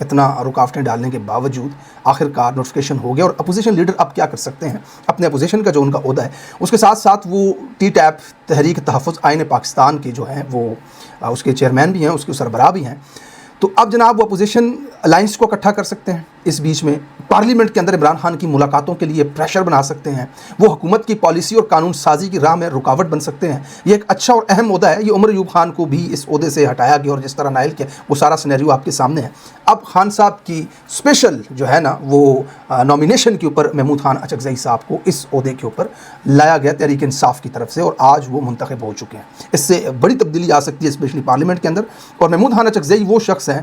اتنا رکاوٹیں ڈالنے کے باوجود آخرکار نوٹیفیکیشن ہو گیا. اور اپوزیشن لیڈر اب کیا کر سکتے ہیں, اپنے اپوزیشن کا جو ان کا عہدہ ہے اس کے ساتھ ساتھ وہ ٹی ٹیپ تحریک تحفظ آئین پاکستان کے جو ہیں وہ اس کے چیئرمین بھی ہیں, اس کے سربراہ بھی ہیں. تو اب جناب وہ اپوزیشن الائنس کو اکٹھا کر سکتے ہیں, اس بیچ میں پارلیمنٹ کے اندر عمران خان کی ملاقاتوں کے لیے پریشر بنا سکتے ہیں, وہ حکومت کی پالیسی اور قانون سازی کی راہ میں رکاوٹ بن سکتے ہیں. یہ ایک اچھا اور اہم عہدہ ہے. یہ عمر ایوب خان کو بھی اس عہدے سے ہٹایا گیا اور جس طرح نائل کیا وہ سارا سینیریو آپ کے سامنے ہے. اب خان صاحب کی اسپیشل جو ہے نا وہ نامینیشن کے اوپر محمود خان اچکزئی صاحب کو اس عہدے کے اوپر لایا گیا تحریک انصاف کی طرف سے, اور آج وہ منتخب ہو چکے ہیں. اس سے بڑی تبدیلی آ سکتی ہے اسپیشلی پارلیمنٹ کے اندر. اور محمود خان اچکزئی وہ شخص ہیں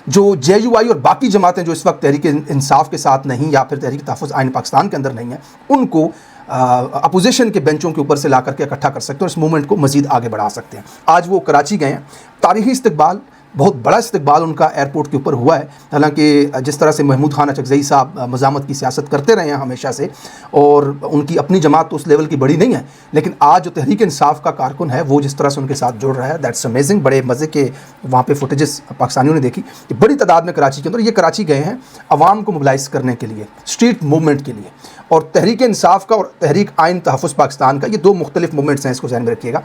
جو جے یو آئی اور باقی جماعتیں جو اس وقت تحریک انصاف کے ساتھ نہیں یا پھر تحریک تحفظ آئین پاکستان کے اندر نہیں ہیں, ان کو اپوزیشن کے بینچوں کے اوپر سے لا کر کے اکٹھا کر سکتے ہیں اور اس موومنٹ کو مزید آگے بڑھا سکتے ہیں. آج وہ کراچی گئے ہیں, تاریخی استقبال, بہت بڑا استقبال ان کا ایئرپورٹ کے اوپر ہوا ہے. حالانکہ جس طرح سے محمود خان اچکزئی صاحب مزاحمت کی سیاست کرتے رہے ہیں ہمیشہ سے, اور ان کی اپنی جماعت تو اس لیول کی بڑی نہیں ہے, لیکن آج جو تحریک انصاف کا کارکن ہے وہ جس طرح سے ان کے ساتھ جڑ رہا ہے, دیٹس امیزنگ. بڑے مزے کے وہاں پہ فوٹیجز پاکستانیوں نے دیکھی کہ بڑی تعداد میں کراچی کے اندر یہ کراچی گئے ہیں عوام کو موبلائز کرنے کے لیے, اسٹریٹ موومنٹ کے لیے. اور تحریک انصاف کا اور تحریک آئین تحفظ پاکستان کا یہ دو مختلف موومنٹس ہیں, اس کو ذہن میں رکھیے گا.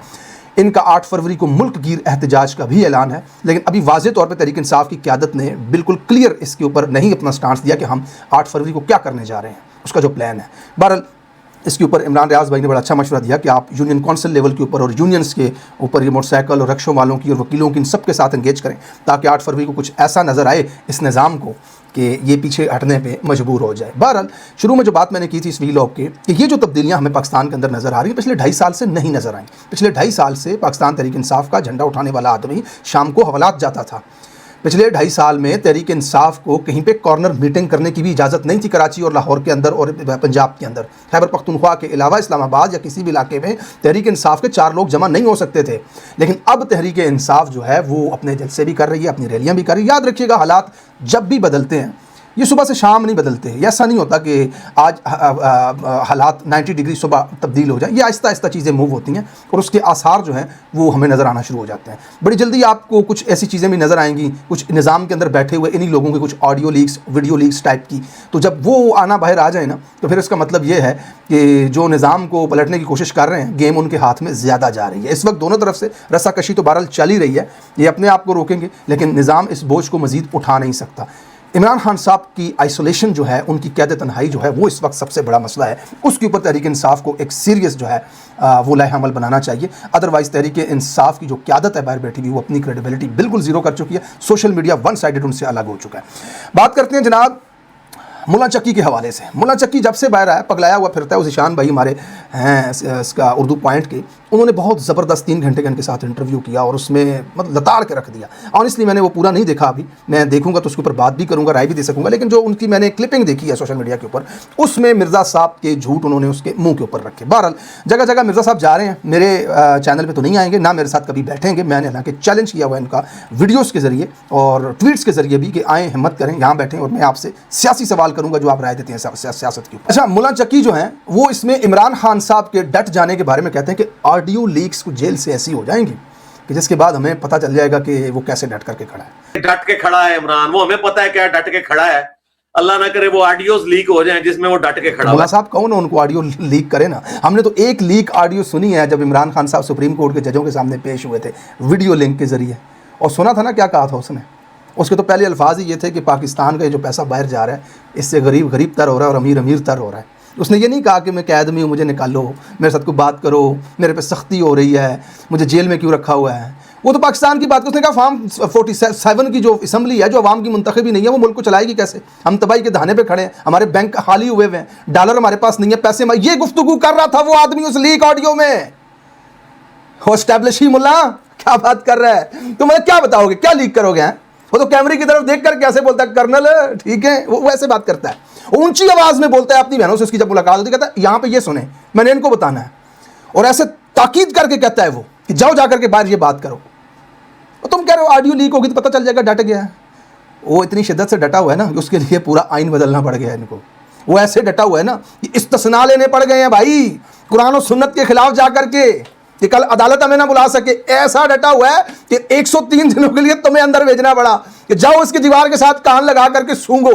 ان کا 8 فروری کو ملک گیر احتجاج کا بھی اعلان ہے, لیکن ابھی واضح طور پہ تحریک انصاف کی قیادت نے بالکل کلیئر اس کے اوپر نہیں اپنا سٹانس دیا کہ ہم 8 فروری کو کیا کرنے جا رہے ہیں, اس کا جو پلان ہے. بہرحال اس کے اوپر عمران ریاض بھائی نے بڑا اچھا مشورہ دیا کہ آپ یونین کونسل لیول کے اوپر اور یونینز کے اوپر یہ موٹر سائیکل اور رکشوں والوں کی اور وکیلوں کی ان سب کے ساتھ انگیج کریں, تاکہ 8 فروری کو کچھ ایسا نظر آئے اس نظام کو کہ یہ پیچھے ہٹنے پہ مجبور ہو جائے. بہرحال شروع میں جو بات میں نے کی تھی اس ویلاگ کے کہ یہ جو تبدیلیاں ہمیں پاکستان کے اندر نظر آ رہی ہیں پچھلے 2.5 سال سے نہیں نظر آئیں. پچھلے 2.5 سال سے پاکستان تحریک انصاف کا جھنڈا اٹھانے والا آدمی شام کو حوالات جاتا تھا. پچھلے 2.5 سال میں تحریک انصاف کو کہیں پہ کارنر میٹنگ کرنے کی بھی اجازت نہیں تھی کراچی اور لاہور کے اندر اور پنجاب کے اندر. خیبر پختونخوا کے علاوہ اسلام آباد یا کسی بھی علاقے میں تحریک انصاف کے 4 لوگ جمع نہیں ہو سکتے تھے. لیکن اب تحریک انصاف جو ہے وہ اپنے جلسے بھی کر رہی ہے, اپنی ریلیاں بھی کر رہی ہے. یاد رکھیے گا حالات جب بھی بدلتے ہیں یہ صبح سے شام نہیں بدلتے. یہ ایسا نہیں ہوتا کہ آج حالات 90 ڈگری صبح تبدیل ہو جائیں. یہ آہستہ آہستہ چیزیں موو ہوتی ہیں اور اس کے آثار جو ہیں وہ ہمیں نظر آنا شروع ہو جاتے ہیں. بڑی جلدی آپ کو کچھ ایسی چیزیں بھی نظر آئیں گی, کچھ نظام کے اندر بیٹھے ہوئے انہی لوگوں کے کچھ audio leaks, video leaks type کی. تو جب وہ آنا باہر آ جائے نا تو پھر اس کا مطلب یہ ہے کہ جو نظام کو پلٹنے کی کوشش کر رہے ہیں گیم ان کے ہاتھ میں زیادہ جا رہی ہے. اس وقت دونوں طرف سے رسا کشی تو بہرحال چل ہی رہی ہے, یہ اپنے آپ کو روکیں گے لیکن نظام اس بوجھ کو مزید اٹھا نہیں سکتا. عمران خان صاحب کی آئسولیشن جو ہے, ان کی قید تنہائی جو ہے وہ اس وقت سب سے بڑا مسئلہ ہے. اس کے اوپر تحریک انصاف کو ایک سیریس جو ہے وہ لائحہ عمل بنانا چاہیے. ادروائز تحریک انصاف کی جو قیادت ہے باہر بیٹھی ہوئی وہ اپنی کریڈیبلٹی بالکل زیرو کر چکی ہے. سوشل میڈیا ون سائیڈڈ ان سے الگ ہو چکا ہے. بات کرتے ہیں جناب ملا چکی کے حوالے سے. ملا چکی جب سے باہر آیا پگلایا ہوا پھرتا ہے. وہ ذیشان بھائی ہمارے ہیں اس کا اردو پوائنٹ کے, انہوں نے بہت زبردست 3 گھنٹے کا ان کے ساتھ انٹرویو کیا اور اس میں مطلب لتاڑ کے رکھ دیا. آنیسٹلی میں نے وہ پورا نہیں دیکھا, ابھی میں دیکھوں گا تو اس کے اوپر بات بھی کروں گا, رائے بھی دے سکوں گا. لیکن جو ان کی میں نے کلپنگ دیکھی ہے سوشل میڈیا کے اوپر اس میں مرزا صاحب کے جھوٹ انہوں نے اس کے منہ کے اوپر رکھے. بہرحال جگہ جگہ مرزا صاحب جا رہے ہیں, میرے چینل پہ تو نہیں آئیں گے, نہ میرے ساتھ کبھی بیٹھیں گے. میں نے حالانکہ چیلنج کیا ہوا ہے ان کا ویڈیوز کے ذریعے اور ٹویٹس کے ذریعے بھی کہ آئیں ہمت کریں یہاں بیٹھیں اور میں آپ سے سیاسی سوال کروں گا جو آپ رائے دیتے ہیں سیاست کی. اچھا ملا چکی جو ہیں وہ اس میں عمران خان صاحب کے ڈٹ جانے کے بارے میں کہتے ہیں کہ آڈیو لیکس کو جیل سے ایسی ہو جائیں گی کہ جس کے بعد ہمیں پتہ چل جائے گا کہ وہ کیسے ڈٹ کر کے کھڑا ہے. ڈٹ کے کھڑا ہے عمران, وہ ہمیں پتہ ہے کیا ڈٹ کے کھڑا ہے. اللہ نہ کرے وہ آڈیوز لیک ہو جائیں جس میں وہ ڈٹ کے کھڑا ہے. مولا صاحب کون ہے ان کو آڈیو لیک کرے نا. ہم نے تو ایک لیک آڈیو سنی ہے جب عمران خان صاحب سپریم کورٹ کے ججوں کے سامنے پیش ہوئے تھے ویڈیو لنک کے ذریعے, اور سنا تھا نا کیا کہا تھا اس نے. اس کے تو پہلے الفاظ ہی یہ تھے کہ پاکستان کا جو پیسہ باہر جا رہا ہے اس سے غریب غریب تر ہو رہا ہے اور امیر امیر تر ہو رہا ہے. اس نے یہ نہیں کہا کہ میں قید میں ہوں مجھے نکالو, میرے ساتھ کوئی بات کرو, میرے پہ سختی ہو رہی ہے, مجھے جیل میں کیوں رکھا ہوا ہے. وہ تو پاکستان کی بات. اس نے کہا فارم 47 کی جو اسمبلی ہے جو عوام کی منتخبی نہیں ہے وہ ملک کو چلائے گی کیسے. ہم تباہی کے دہانے پہ کھڑے ہیں, ہمارے بینک خالی ہوئے ہوئے ہیں, ڈالر ہمارے پاس نہیں ہے, پیسے. یہ گفتگو کر رہا تھا وہ آدمی اس لیک آڈیو میں. ہو اسٹیبلش ہی ملا کیا بات کر رہا ہے. تم مجھے کیا بتاؤ گے, کیا لیک کرو گے. وہ تو کیمرے کی طرف دیکھ کر کیسے بولتا ہے کرنل ٹھیک ہے, وہ ویسے بات کرتا ہے, اونچی آواز میں بولتا ہے اپنی بہنوں سے. اس کی جب ملاقات ہوتی ہے کہتا ہے یہاں پہ یہ سنیں میں نے ان کو بتانا ہے, اور ایسے تاکید کر کے کہتا ہے وہ کہ جاؤ جا کر کے باہر یہ بات کرو. اور تم کہہ رہے ہو آڈیو لیک ہوگی تو پتہ چل جائے گا ڈٹ گیا ہے. وہ اتنی شدت سے ڈٹا ہوا ہے نا اس کے لیے پورا آئین بدلنا پڑ گیا ہے ان کو. وہ ایسے ڈٹا ہوا ہے نا کہ استثناء لینے پڑ گئے ہیں بھائی قرآن و سنت کے خلاف جا کر کے کہ کل عدالت ہمیں نہ بلا سکے. ایسا ڈٹا ہوا ہے کہ 103 دنوں کے لیے تمہیں اندر بھیجنا پڑا. کہ جاؤ اس کی دیوار کے ساتھ کان لگا کر کے سونگو،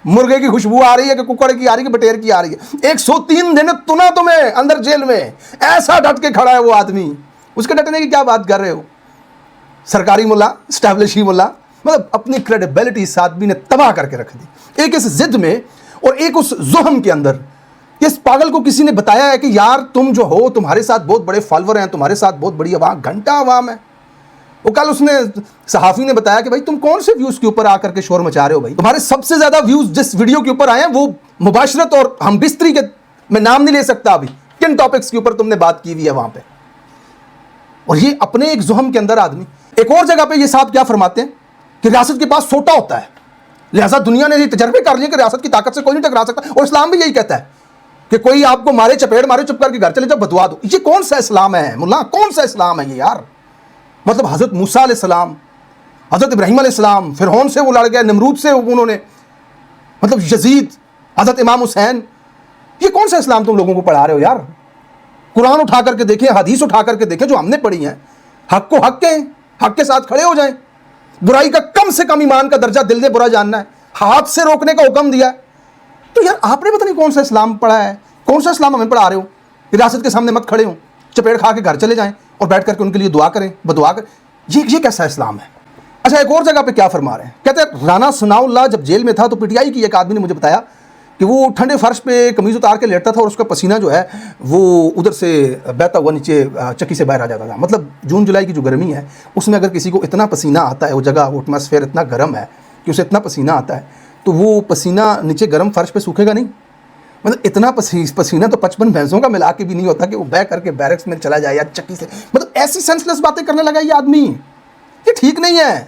مرغے کی خوشبو آ رہی ہے کہ ککڑ کی آ رہی ہے کہ بٹیر کی آ رہی ہے۔ 103 دن تنا تمہیں اندر جیل میں، ایسا ڈٹ کے کھڑا ہے وہ آدمی، اس کے ڈٹنے کی کیا بات کر رہے ہو؟ سرکاری ملا، اسٹیبلشی ملا، مطلب اپنی کریڈیبلٹی اس آدمی نے تباہ کر کے رکھ دی، ایک اس ضد میں اور ایک اس ذہن کے اندر۔ اس پاگل کو کسی نے بتایا ہے کہ یار تم جو ہو، تمہارے ساتھ بہت بڑے فالوور ہیں، تمہارے ساتھ بہت بڑی عوام، گھنٹہ عوام ہے۔ وہ کل اس نے صحافی نے بتایا کہ بھائی تم کون سے ویوز کے اوپر آ کر کے شور مچا رہے ہو؟ بھائی تمہارے سب سے زیادہ ویوز جس ویڈیو کے اوپر آئے ہیں وہ مباشرت اور ہم بستری کے، میں نام نہیں لے سکتا ابھی، کن ٹاپکس کے اوپر تم نے بات کی ہوئی ہے وہاں پہ۔ اور یہ اپنے ایک ذہن کے اندر آدمی۔ ایک اور جگہ پہ یہ صاحب کیا فرماتے ہیں کہ ریاست کے پاس سوٹا ہوتا ہے، لہٰذا دنیا نے یہ تجربے کر لیے کہ ریاست کی طاقت سے کوئی نہیں ٹکرا سکتا، اور اسلام بھی یہی کہتا ہے کہ کوئی آپ کو مارے چپیڑ مارے چپ کر کے گھر چلے جاؤ، بدوا دو۔ یہ کون سا اسلام ہے ملا؟ کون سا اسلام ہے یہ یار؟ مطلب حضرت موسیٰ علیہ السلام، حضرت ابراہیم علیہ السلام، فرعون سے وہ لڑ گئے، نمرود سے انہوں نے، مطلب یزید، حضرت امام حسین، یہ کون سا اسلام تم لوگوں کو پڑھا رہے ہو یار؟ قرآن اٹھا کر کے دیکھیں، حدیث اٹھا کر کے دیکھیں جو ہم نے پڑھی ہیں، حق کو حق کہیں، حق کے ساتھ کھڑے ہو جائیں، برائی کا کم سے کم ایمان کا درجہ دل نے برا جاننا ہے، ہاتھ سے روکنے کا حکم دیا ہے۔ تو یار آپ نے پتہ نہیں کون سا اسلام پڑھا ہے، کون سا اسلام ہمیں پڑھا رہے ہو؟ ریاست کے سامنے مت کھڑے ہوں، چپیڑ کھا کے گھر چلے جائیں اور بیٹھ کر کے ان کے لیے دعا کریں، بدعا کریں، یہ کیسا اسلام ہے؟ اچھا ایک اور جگہ پہ کیا فرما رہے ہیں، کہتے ہیں رانا ثناء اللہ جب جیل میں تھا تو پی ٹی آئی کی ایک آدمی نے مجھے بتایا کہ وہ ٹھنڈے فرش پہ قمیض اتار کے لیٹتا تھا اور اس کا پسینہ جو ہے وہ ادھر سے بہتا ہوا نیچے چکی سے باہر آ جاتا تھا۔ مطلب جون جولائی کی جو گرمی ہے اس میں اگر کسی کو اتنا پسینہ آتا ہے، وہ جگہ وہ ایٹماسفیئر اتنا گرم ہے کہ اسے اتنا پسینہ آتا ہے تو وہ پسینہ نیچے گرم فرش پہ سوکھے گا نہیں۔ مطلب اتنا پسینہ تو 55 بھینسوں کا ملا کے بھی نہیں ہوتا کہ وہ بہ کر کے بیرکس میں چلا جائے یا چکی سے، مطلب ایسی سینسلیس باتیں کرنے لگا یہ آدمی۔ یہ ٹھیک نہیں ہے،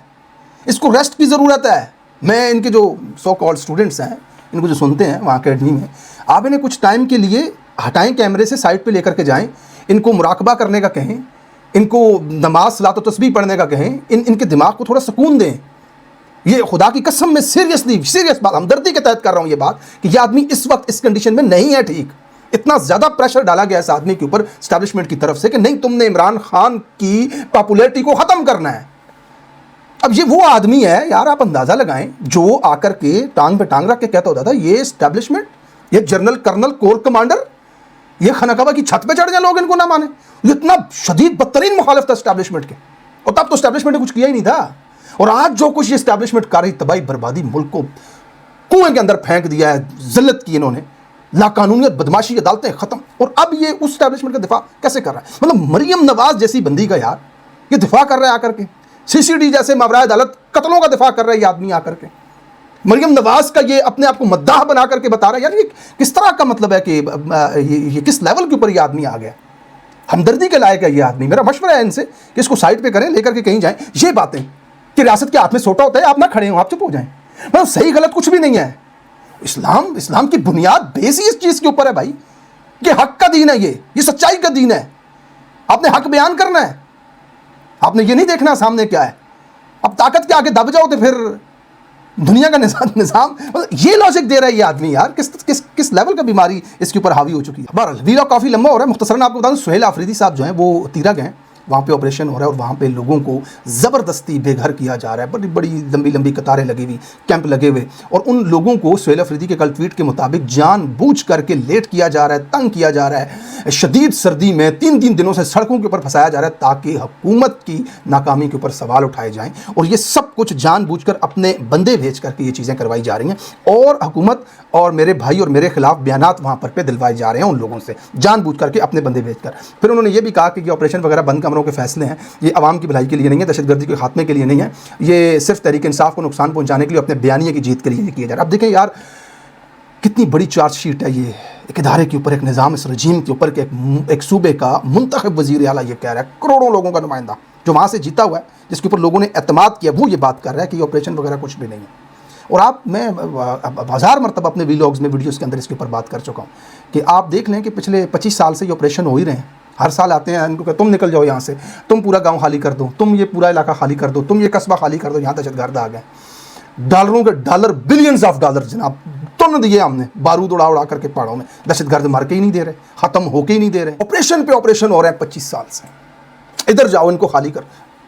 اس کو ریسٹ کی ضرورت ہے۔ میں ان کے جو سو کالڈ اسٹوڈنٹس ہیں، ان کو جو سنتے ہیں وہاں اکیڈمی میں، آپ انہیں کچھ ٹائم کے لیے ہٹائیں، کیمرے سے سائڈ پہ لے کر کے جائیں، ان کو مراقبہ کرنے کا کہیں، ان کو نماز صلاۃ و تسبیح پڑھنے کا کہیں، ان کے دماغ کو تھوڑا سکون دیں۔ یہ خدا کی قسم میں سیریس بات، ہمدردی کے تحت کر رہا ہوں یہ بات، کہ یہ آدمی اس وقت اس کنڈیشن میں نہیں ہے ٹھیک۔ اتنا زیادہ پریشر ڈالا گیا اس آدمی کے اوپر اسٹیبلشمنٹ کی طرف سے کہ نہیں تم نے عمران خان کی پاپولیرٹی کو ختم کرنا ہے۔ اب یہ وہ آدمی ہے یار، آپ اندازہ لگائیں جو آ کر کے ٹانگ پہ ٹانگ رکھ کے کہتا ہوتا تھا یہ اسٹیبلشمنٹ، یہ جنرل کرنل کور کمانڈر، یہ خانہ کعبہ کی چھت پہ چڑھ جائیں لوگ ان کو نہ مانے۔ یہ اتنا شدید بدترین مخالف تھا اسٹیبلشمنٹ کے، اور تب تو اسٹیبلشمنٹ نے کچھ کیا ہی نہیں تھا۔ اور آج جو کچھ یہ اسٹیبلشمنٹ کر رہی تباہی بربادی، ملک کو کنویں کے اندر پھینک دیا ہے، ذلت کی انہوں نے، لاقانونیت، بدماشی، عدالتیں ختم، اور اب یہ اس اسٹیبلشمنٹ کا دفاع کیسے کر رہا ہے؟ مطلب مریم نواز جیسی بندی کا یار یہ دفاع کر رہا ہے آ کر کے، سی سی ڈی جیسے ماورائے عدالت قتلوں کا دفاع کر رہا ہے یہ آدمی آ کر کے، مریم نواز کا یہ اپنے آپ کو مداح بنا کر کے بتا رہا ہے۔ یار یہ کس طرح کا مطلب ہے کہ یہ کس لیول کے اوپر یہ آدمی آ گیا؟ ہمدردی کے لائق ہے یہ آدمی۔ میرا مشورہ ہے ان سے کہ اس کو سائڈ پہ کریں، لے کر کے کہیں جائیں۔ یہ باتیں کہ ریاست کے ہاتھ میں سوٹا ہوتا ہے، آپ نہ کھڑے ہوں، آپ چپ ہو جائیں، مطلب صحیح غلط کچھ بھی نہیں ہے۔ اسلام کی بنیاد بیس ہی اس چیز کے اوپر ہے بھائی، یہ حق کا دین ہے، یہ سچائی کا دین ہے۔ آپ نے حق بیان کرنا ہے، آپ نے یہ نہیں دیکھنا سامنے کیا ہے۔ اب طاقت کے آگے دب جاؤ تو پھر دنیا کا نظام یہ لاجک دے رہا ہے یہ آدمی یار، کس لیول کا بیماری اس کے اوپر حاوی ہو چکی ہے۔ بہرحال ویڈیو کافی لمبا ہو رہا ہے، مختصراً آپ کو بتا دوں سہیل آفریدی صاحب جو ہیں وہ تیرا گئے ہیں، وہاں پہ آپریشن ہو رہا ہے اور وہاں پہ لوگوں کو زبردستی بے گھر کیا جا رہا ہے، بڑی بڑی لمبی قطاریں لگی ہوئی، کیمپ لگے ہوئے، اور ان لوگوں کو سہیل آفریدی کے کل ٹویٹ کے مطابق جان بوجھ کر کے لیٹ کیا جا رہا ہے، تنگ کیا جا رہا ہے، شدید سردی میں 3 دنوں سے سڑکوں کے اوپر پھنسایا جا رہا ہے تاکہ حکومت کی ناکامی کے اوپر سوال اٹھائے جائیں، اور یہ سب کچھ جان بوجھ کر اپنے بندے بھیج کر کے یہ چیزیں کروائی جا رہی ہیں، اور حکومت اور میرے بھائی اور میرے خلاف بیانات وہاں پر دلوائے جا رہے ہیں ان لوگوں سے جان بوجھ کر کے اپنے بندے بھیج کر۔ پھر انہوں نے یہ بھی کہا کہ یہ آپریشن وغیرہ بند کمروں کے فیصلے ہیں، یہ عوام کی بھلائی کے لیے نہیں ہے، دہشت گردی کے خاتمے کے لیے نہیں ہے، یہ صرف تحریک انصاف کو نقصان پہنچانے کے لیے اپنے بیانیے کی جیت کے لیے کیا جا رہا ہے۔ اب دیکھیں یار کتنی بڑی چارج شیٹ ہے یہ، ایک ادارے کے اوپر، ایک نظام، اس رجیم کے اوپر، کہ ایک صوبے کا منتخب وزیر اعلیٰ یہ کہہ رہا ہے، کروڑوں لوگوں کا نمائندہ جو وہاں سے جیتا ہوا ہے، جس کے اوپر لوگوں نے اعتماد کیا، وہ یہ بات کر رہا ہے کہ یہ آپریشن وغیرہ کچھ بھی نہیں ہے۔ اور میں 1000 مرتبہ اپنے ویلاگز میں، ویڈیوز کے اندر اس کے اوپر بات کر چکا ہوں کہ آپ دیکھ لیں کہ پچھلے 25 سال سے یہ آپریشن ہو ہی رہے ہیں۔ ہر سال آتے ہیں ان کو کہ تم نکل جاؤ یہاں سے، تم پورا گاؤں خالی کر دو، تم یہ پورا علاقہ خالی کر دو، تم یہ قصبہ خالی کر دو، یہاں دہشت گرد آ گئے، ڈالروں کے ڈالر، بلینز آف ڈالر جناب تن دیے ہم نے، بارود اڑا کر کے پہاڑوں میں، دہشت گرد مر کے ہی نہیں دے رہے، ختم ہو کے ہی نہیں دے رہے، آپریشن پہ آپریشن ہو رہے ہیں 25 سال سے، ادھر جاؤ ان کو خالی کر۔